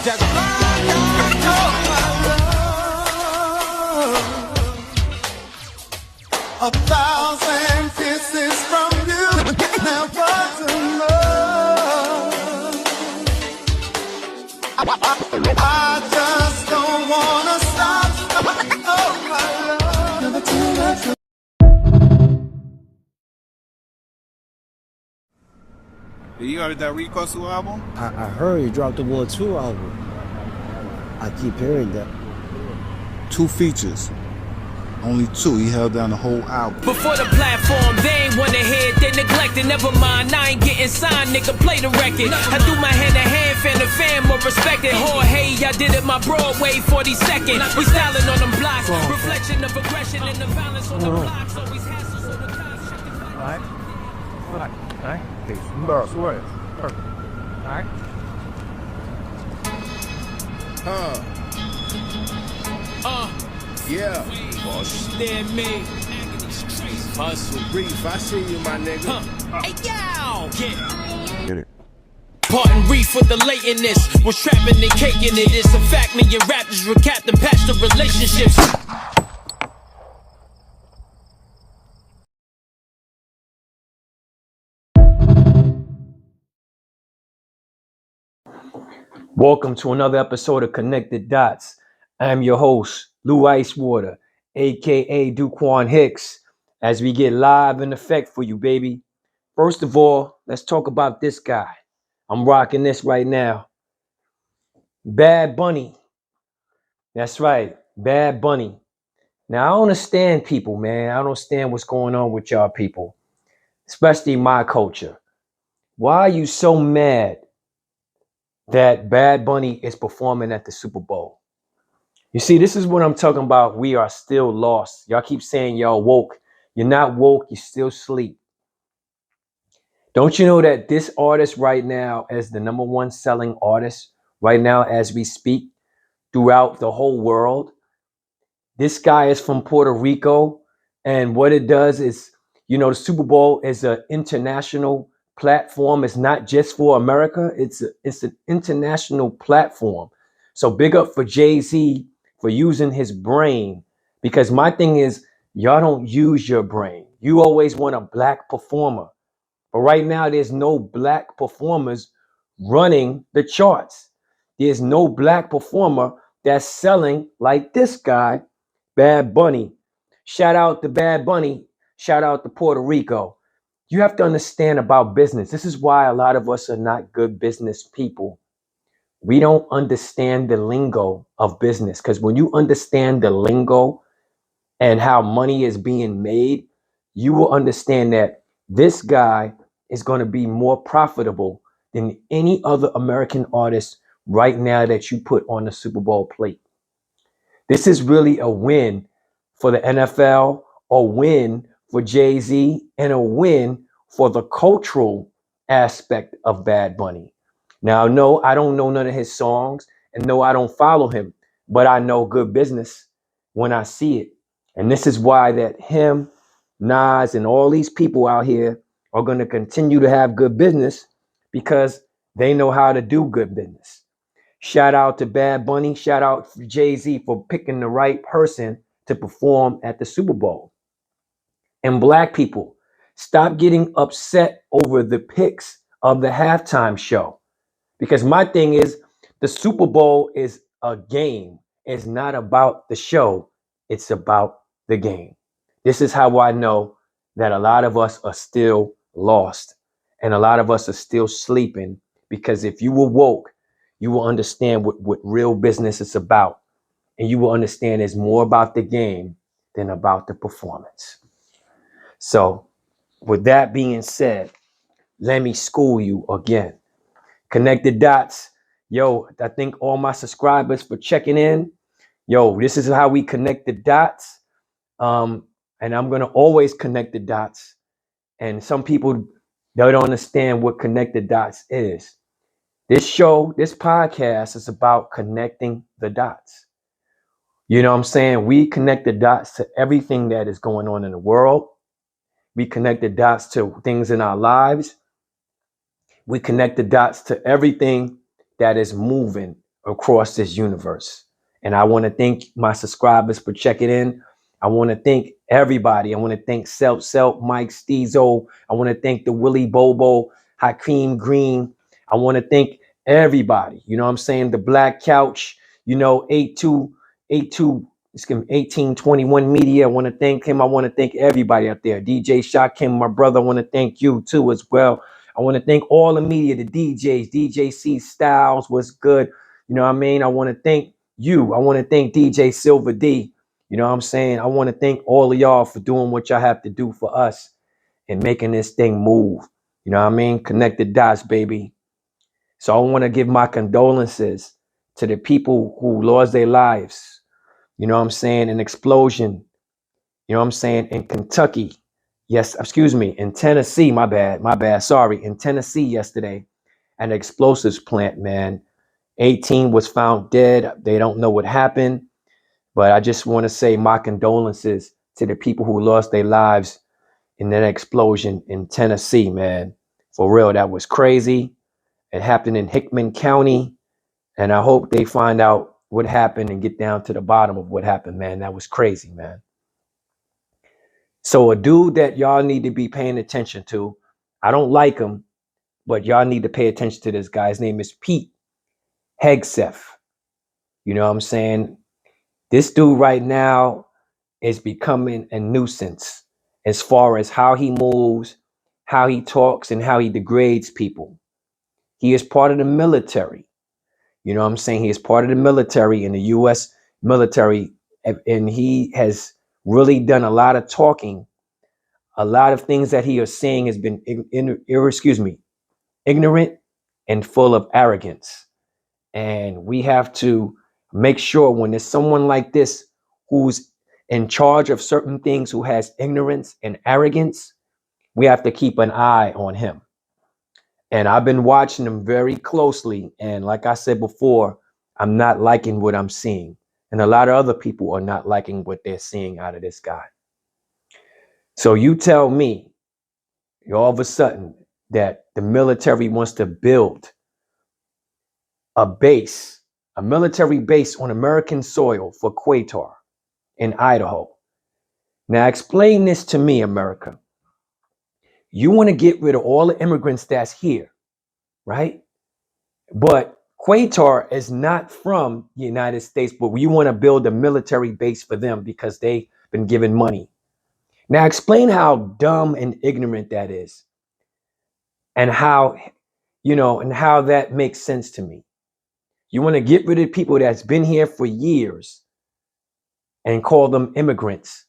Just like I know my love. 1,000 kisses from you, never enough. I just don't wanna stop. Oh, my love. Never too much. You heard that Rico Su album? I heard he dropped the 1-2 album. I keep hearing that. 2 features. Only 2. He held down the whole album. Before the platform, they ain't wanna hear it, they neglected. Never mind, I ain't getting signed, nigga, play the record. I do my hand to hand, fan to fan, more respected. Hey, I did it my Broadway 42nd. We styling on them blocks, reflection of aggression and the violence on the blocks. Always hassles on the cops. Alright. Alright. Peace. Swear. Perfect. Alright. Yeah. Boss, damn me. Hustle. Reef, I see you, my nigga. Hey, yo! Yeah. Get it. Parting reef with the latentness. Was trapping and caking it. It's a fact, me and rappers recap and patch the relationships. Welcome to another episode of Connected Dots. I'm your host, Lou Icewater, aka Duquan Hicks, as we get live in effect for you, baby. First of all, let's talk about this guy. I'm rocking this right now. Bad Bunny. That's right, Bad Bunny. Now, I don't understand people, man. I don't understand what's going on with y'all people, especially my culture. Why are you so mad that Bad Bunny is performing at the Super Bowl? You see, this is what I'm talking about. We are still lost. Y'all keep saying y'all woke. You're not woke. You still sleep. Don't you know that this artist right now is the #1 selling artist right now as we speak throughout the whole world? This guy is from Puerto Rico. And what it does is, the Super Bowl is an international platform. It's not just for America. It's an international platform. So big up for Jayz for using his brain, because my thing is, y'all don't use your brain. You always want a black performer. But right now, there's no black performers running the charts. There's no black performer that's selling like this guy, Bad Bunny. Shout out to Bad Bunny. Shout out to Puerto Rico. You have to understand about business. This is why a lot of us are not good business people. We don't understand the lingo of business, because when you understand the lingo and how money is being made, you will understand that this guy is going to be more profitable than any other American artist right now that you put on the Super Bowl plate. This is really a win for the NFL, a win for Jay-Z, and a win for the cultural aspect of Bad Bunny. Now, no, I don't know none of his songs, and no, I don't follow him, but I know good business when I see it. And this is why that him, Nas, and all these people out here are going to continue to have good business, because they know how to do good business. Shout out to Bad Bunny. Shout out to Jay-Z for picking the right person to perform at the Super Bowl. And black people, stop getting upset over the picks of the halftime show. Because my thing is, the Super Bowl is a game. It's not about the show. It's about the game. This is how I know that a lot of us are still lost. And a lot of us are still sleeping. Because if you were woke, you will understand what real business is about. And you will understand it's more about the game than about the performance. So with that being said, let me school you again. Connected Dots. Yo, I thank all my subscribers for checking in. Yo, this is how we connect the dots. And I'm going to always connect the dots. And some people, they don't understand what connected dots is. This show, this podcast is about connecting the dots. You know what I'm saying? We connect the dots to everything that is going on in the world. We connect the dots to things in our lives. We connect the dots to everything that is moving across this universe. And I want to thank my subscribers for checking in. I want to thank everybody. I want to thank Self, Mike, Steezo. I want to thank the Willie Bobo, Hakeem Green. I want to thank everybody. You know what I'm saying? The Black Couch, 8282, 1821 Media. I want to thank him. I want to thank everybody out there. DJ Shakim, my brother, I want to thank you too as well. I want to thank all the media, the DJs, DJ C Styles, what's good? You know what I mean? I want to thank you. I want to thank DJ Silver D. You know what I'm saying? I want to thank all of y'all for doing what y'all have to do for us and making this thing move. You know what I mean? Connect the dots, baby. So I want to give my condolences to the people who lost their lives. You know what I'm saying? An explosion. You know what I'm saying? In Kentucky. Yes, excuse me. In Tennessee, my bad. Sorry. In Tennessee yesterday, an explosives plant, man. 18 was found dead. They don't know what happened. But I just want to say my condolences to the people who lost their lives in that explosion in Tennessee, man. For real, that was crazy. It happened in Hickman County. And I hope they find out what happened and get down to the bottom of what happened, man. That was crazy, man. So a dude that y'all need to be paying attention to, I don't like him, but y'all need to pay attention to this guy. His name is Pete Hegseth. You know what I'm saying? This dude right now is becoming a nuisance as far as how he moves, how he talks, and how he degrades people. He is part of the military. You know what I'm saying? He is part of the military in the U.S. military, and he has really done a lot of talking. A lot of things that he is saying has been, ignorant and full of arrogance. And we have to make sure when there's someone like this who's in charge of certain things, who has ignorance and arrogance, we have to keep an eye on him. And I've been watching him very closely. And like I said before, I'm not liking what I'm seeing. And a lot of other people are not liking what they're seeing out of this guy. So you tell me, all of a sudden, that the military wants to build a base, a military base on American soil for Quatar in Idaho. Now explain this to me, America. You want to get rid of all the immigrants that's here, right? But Quatar is not from the United States, but you want to build a military base for them because they've been given money. Now explain how dumb and ignorant that is, and how, and how that makes sense to me. You want to get rid of people that's been here for years and call them immigrants,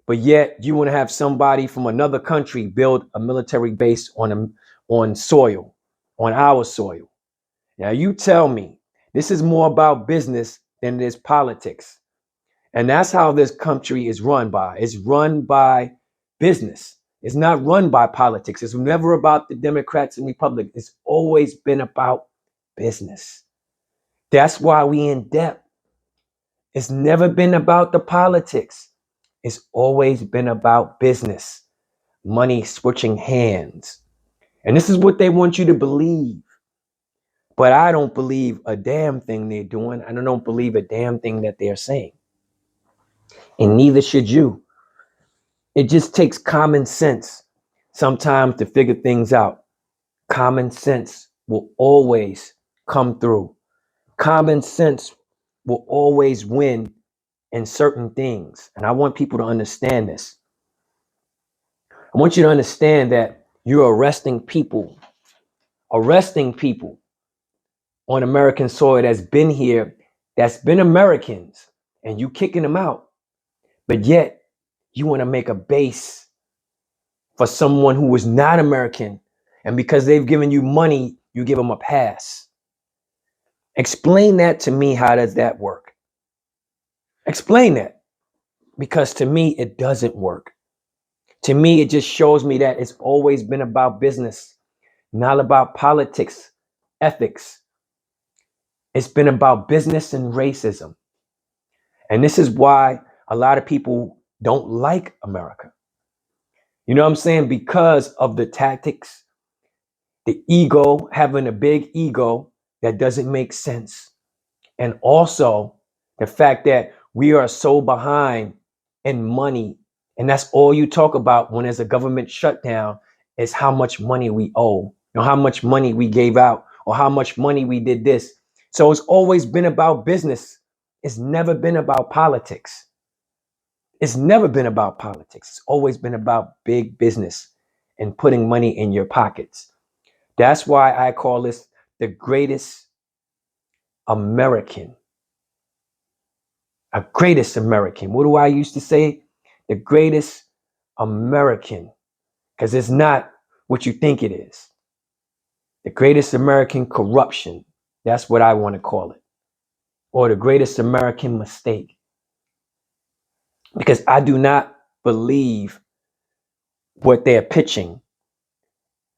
but yet you want to have somebody from another country build a military base on soil, on our soil. Now you tell me, this is more about business than it is politics. And that's how this country is run by. It's run by business. It's not run by politics. It's never about the Democrats and Republicans. It's always been about business. That's why we in debt. It's never been about the politics. It's always been about business, money switching hands. And this is what they want you to believe. But I don't believe a damn thing they're doing. And I don't believe a damn thing that they're saying. And neither should you. It just takes common sense sometimes to figure things out. Common sense will always come through. Common sense will always win in certain things. And I want people to understand this. I want you to understand that you're arresting people on American soil that's been here, that's been Americans, and you kicking them out. But yet you want to make a base for someone who is not American. And because they've given you money, you give them a pass. Explain that to me. How does that work? Explain that. Because to me, it doesn't work. To me, it just shows me that it's always been about business, not about politics, ethics. It's been about business and racism. And this is why a lot of people don't like America. You know what I'm saying? Because of the tactics, the ego, having a big ego that doesn't make sense. And also the fact that we are so behind in money. And that's all you talk about when there's a government shutdown is how much money we owe, how much money we gave out, or how much money we did this. So it's always been about business. It's never been about politics. It's never been about politics. It's always been about big business and putting money in your pockets. That's why I call this the greatest American. A greatest American. What do I used to say? The greatest American. Because it's not what you think it is. The greatest American corruption. That's what I want to call it. Or the greatest American mistake. Because I do not believe what they're pitching.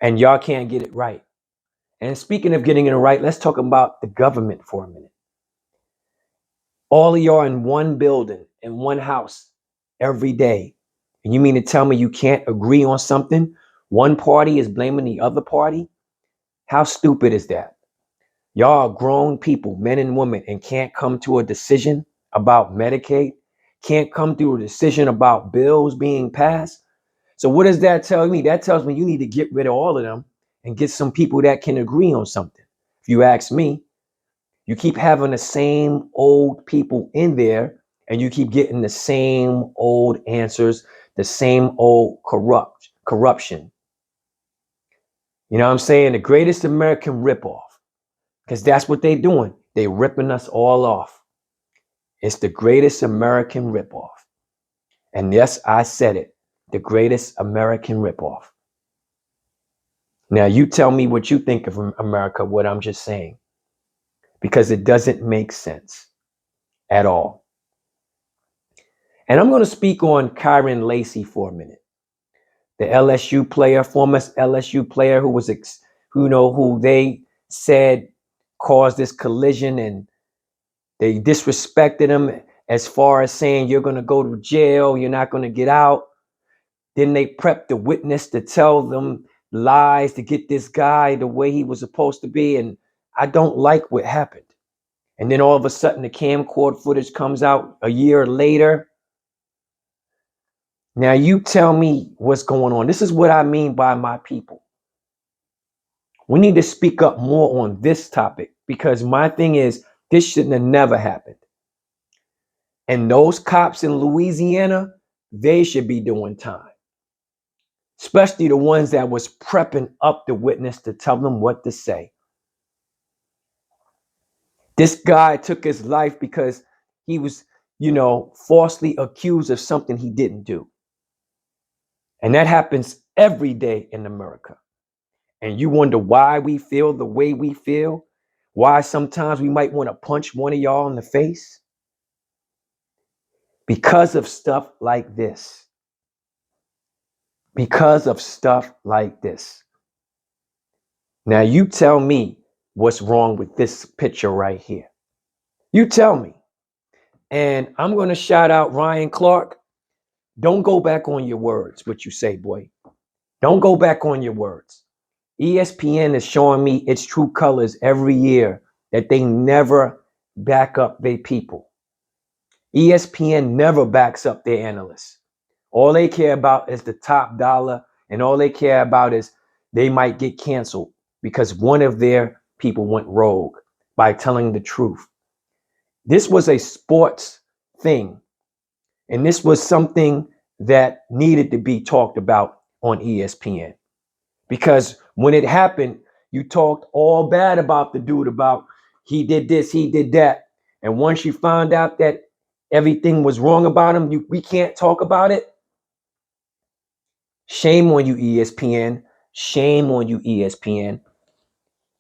And y'all can't get it right. And speaking of getting it right, let's talk about the government for a minute. All of y'all in one building, in one house, every day. And you mean to tell me you can't agree on something? One party is blaming the other party? How stupid is that? Y'all are grown people, men and women, and can't come to a decision about Medicaid? Can't come to a decision about bills being passed? So what does that tell me? That tells me you need to get rid of all of them and get some people that can agree on something. If you ask me, you keep having the same old people in there and you keep getting the same old answers, the same old corruption. You know what I'm saying? The greatest American ripoff, because that's what they're doing. They're ripping us all off. It's the greatest American ripoff. And yes, I said it, the greatest American ripoff. Now you tell me what you think of America, what I'm just saying, because it doesn't make sense at all. And I'm going to speak on Kyren Lacy for a minute. The LSU player, former LSU player who they said caused this collision, and they disrespected him as far as saying you're going to go to jail, you're not going to get out. Then they prepped the witness to tell them lies to get this guy the way he was supposed to be. And I don't like what happened. And then all of a sudden the camcorder footage comes out a year later. Now you tell me what's going on. This is what I mean by my people. We need to speak up more on this topic, because my thing is this shouldn't have never happened. And those cops in Louisiana, they should be doing time. Especially the ones that was prepping up the witness to tell them what to say. This guy took his life because he was, falsely accused of something he didn't do. And that happens every day in America. And you wonder why we feel the way we feel, why sometimes we might want to punch one of y'all in the face. Because of stuff like this. Because of stuff like this. Now you tell me what's wrong with this picture right here. You tell me. And I'm going to shout out Ryan Clark. Don't go back on your words, what you say, boy. Don't go back on your words. ESPN is showing me its true colors every year, that they never back up their people. ESPN never backs up their analysts. All they care about is the top dollar, and all they care about is they might get canceled because one of their people went rogue by telling the truth. This was a sports thing, and this was something that needed to be talked about on ESPN. Because when it happened, you talked all bad about the dude, about he did this, he did that. And once you found out that everything was wrong about him, we can't talk about it. Shame on you, ESPN. Shame on you, ESPN.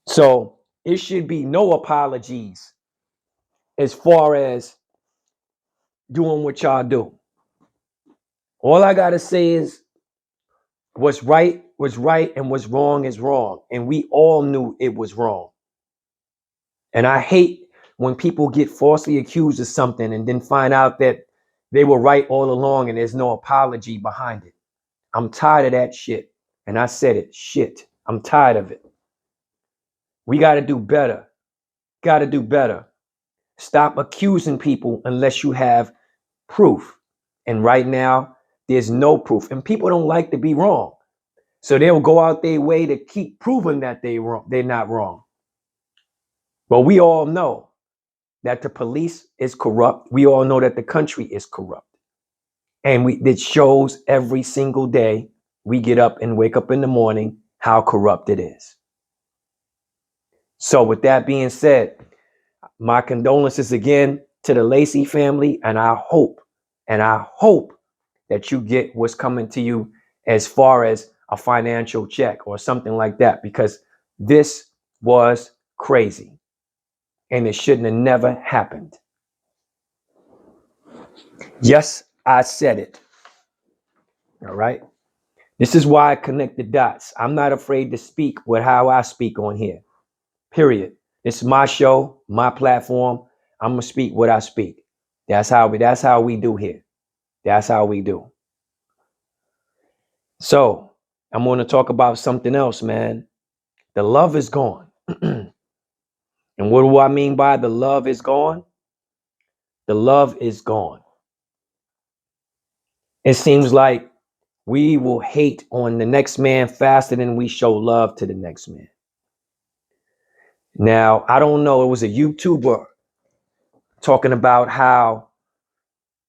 So it should be no apologies as far as doing what y'all do. All I got to say is what's right was right and what's wrong is wrong. And we all knew it was wrong. And I hate when people get falsely accused of something and then find out that they were right all along and there's no apology behind it. I'm tired of that shit. And I said it, shit. I'm tired of it. We got to do better. Got to do better. Stop accusing people unless you have proof. And right now, there's no proof. And people don't like to be wrong. So they'll go out their way to keep proving that they're not wrong. But we all know that the police is corrupt. We all know that the country is corrupt. And it shows every single day we get up and wake up in the morning how corrupt it is. So with that being said, my condolences again to the Lacy family, and I hope that you get what's coming to you as far as a financial check or something like that, because this was crazy and it shouldn't have never happened. Yes, I said it. All right. This is why I connect the dots. I'm not afraid to speak with how I speak on here. Period. It's my show, my platform. I'm gonna speak what I speak. That's how we do here. That's how we do. So I'm going to talk about something else, man. The love is gone. And what do I mean by the love is gone? The love is gone. It seems like we will hate on the next man faster than we show love to the next man. Now, I don't know. It was a YouTuber talking about how,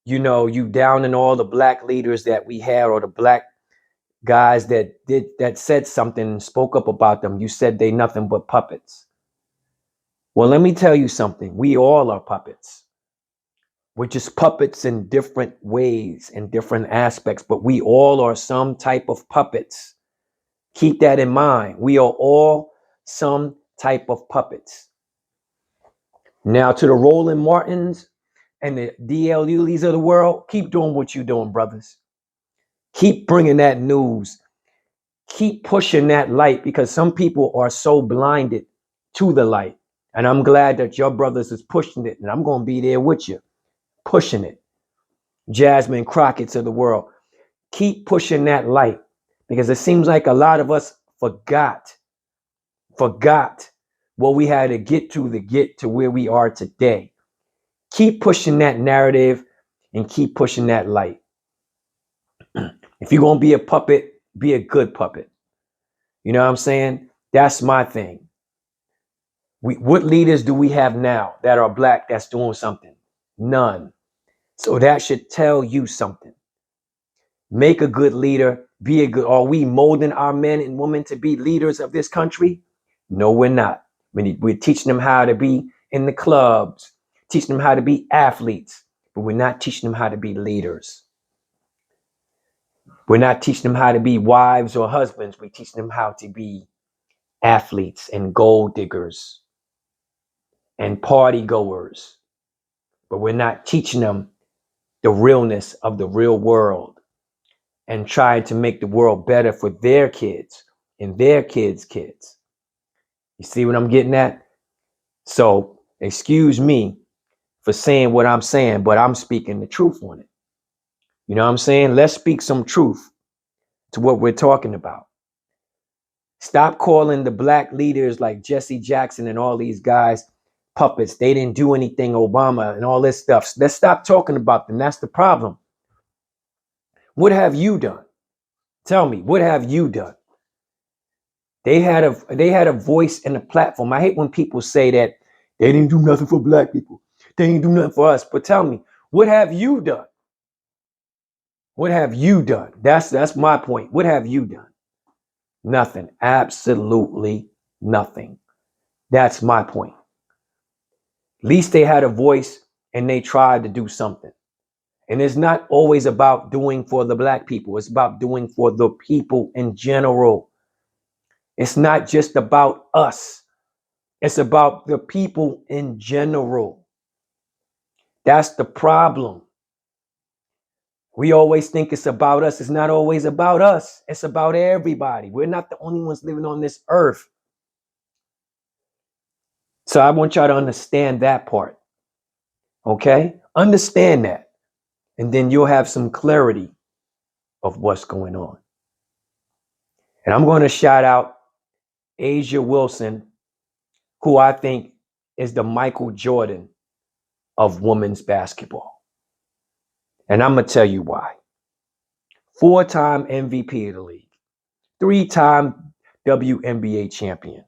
you down in all the black leaders that we had, or the black guys that said something and spoke up about them. You said they nothing but puppets. Well, let me tell you something. We all are puppets. We're just puppets in different ways and different aspects, but we all are some type of puppets. Keep that in mind. We are all some type of puppets. Now, to the Roland Martins and the D.L. Yulees of the world, keep doing what you're doing, brothers. Keep bringing that news. Keep pushing that light, because some people are so blinded to the light. And I'm glad that your brothers is pushing it, and I'm going to be there with you, pushing it. Jasmine Crockett's of the world, keep pushing that light, because it seems like a lot of us forgot what we had to get to where we are today. Keep pushing that narrative and keep pushing that light. If you're going to be a puppet, be a good puppet. You know what I'm saying? That's my thing. What leaders do we have now that are black that's doing something? None. So that should tell you something. Make a good leader. Are we molding our men and women to be leaders of this country? No, we're not. We're teaching them how to be in the clubs, teaching them how to be athletes, but we're not teaching them how to be leaders. We're not teaching them how to be wives or husbands. We're teaching them how to be athletes and gold diggers and party goers. But we're not teaching them the realness of the real world and trying to make the world better for their kids and their kids' kids. You see what I'm getting at? So excuse me for saying what I'm saying, but I'm speaking the truth on it. You know what I'm saying? Let's speak some truth to what we're talking about. Stop calling the black leaders like Jesse Jackson and all these guys puppets. They didn't do anything, Obama and all this stuff. Let's stop talking about them. That's the problem. What have you done? Tell me, what have you done? They had a voice and a platform. I hate when people say that they didn't do nothing for black people. They didn't do nothing for us. But tell me, what have you done? What have you done? That's my point. What have you done? Nothing. Absolutely nothing. That's my point. At least they had a voice and they tried to do something. And it's not always about doing for the black people. It's about doing for the people in general. It's not just about us. It's about the people in general. That's the problem. We always think it's about us. It's not always about us. It's about everybody. We're not the only ones living on this earth. So I want y'all to understand that part. Okay? Understand that. And then you'll have some clarity of what's going on. And I'm going to shout out Asia Wilson, who I think is the Michael Jordan of women's basketball. And I'm going to tell you why. 4-time MVP of the league, 3-time WNBA champion,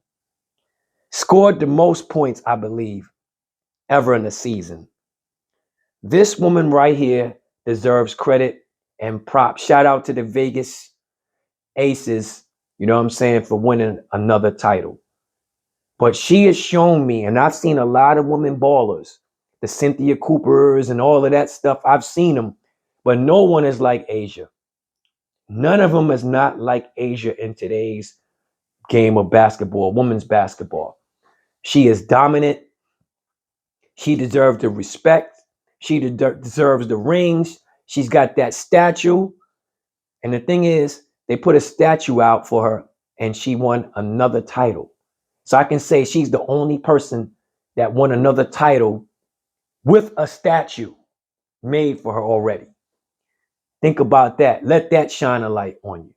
scored the most points, I believe, ever in a season. This woman right here deserves credit and props. Shout out to the Vegas Aces, you know what I'm saying, for winning another title. But she has shown me, and I've seen a lot of women ballers, the Cynthia Coopers and all of that stuff. I've seen them, but no one is like Asia. None of them is not like Asia in today's game of basketball, women's basketball. She is dominant. She deserves the respect. She deserves the rings. She's got that statue. And the thing is, they put a statue out for her and she won another title. So I can say she's the only person that won another title with a statue made for her already. Think about that. Let that shine a light on you.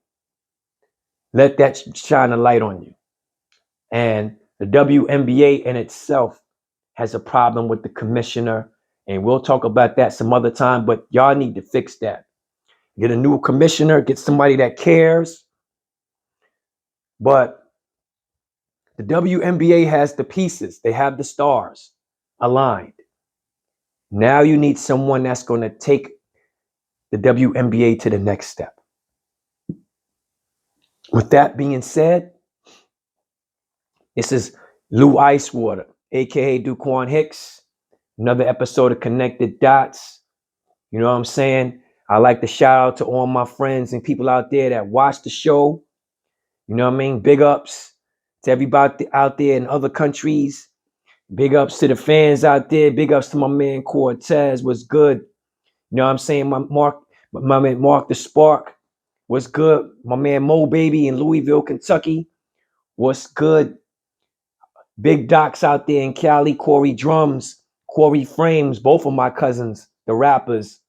Let that shine a light on you. And the WNBA in itself has a problem with the commissioner. And we'll talk about that some other time, but y'all need to fix that. Get a new commissioner, get somebody that cares. But the WNBA has the pieces. They have the stars aligned. Now you need someone that's going to take the WNBA to the next step. With that being said, this is Lou Icewater, aka Duquan Hicks. Another episode of Connected Dots. You know what I'm saying? I like to shout out to all my friends and people out there that watch the show. You know what I mean? Big ups to everybody out there in other countries. Big ups to the fans out there. Big ups to my man Cortez. What's good? You know what I'm saying? My man Mark the Spark. What's good? My man Mo Baby in Louisville, Kentucky. What's good? Big Docs out there in Cali. Corey Drums, Corey Frames, both of my cousins, the rappers.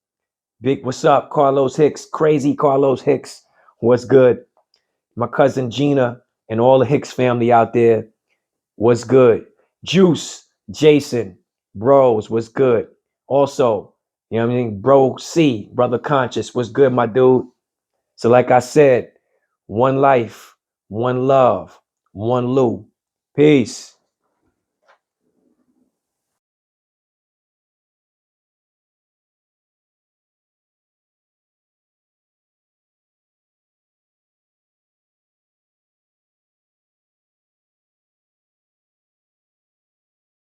Big, what's up? Carlos Hicks, crazy Carlos Hicks. What's good? My cousin Gina and all the Hicks family out there. What's good? Juice, Jason, bros, what's good? Also, you know what I mean? Bro C, Brother Conscious, what's good, my dude? So like I said, one life, one love, one Lou. Peace.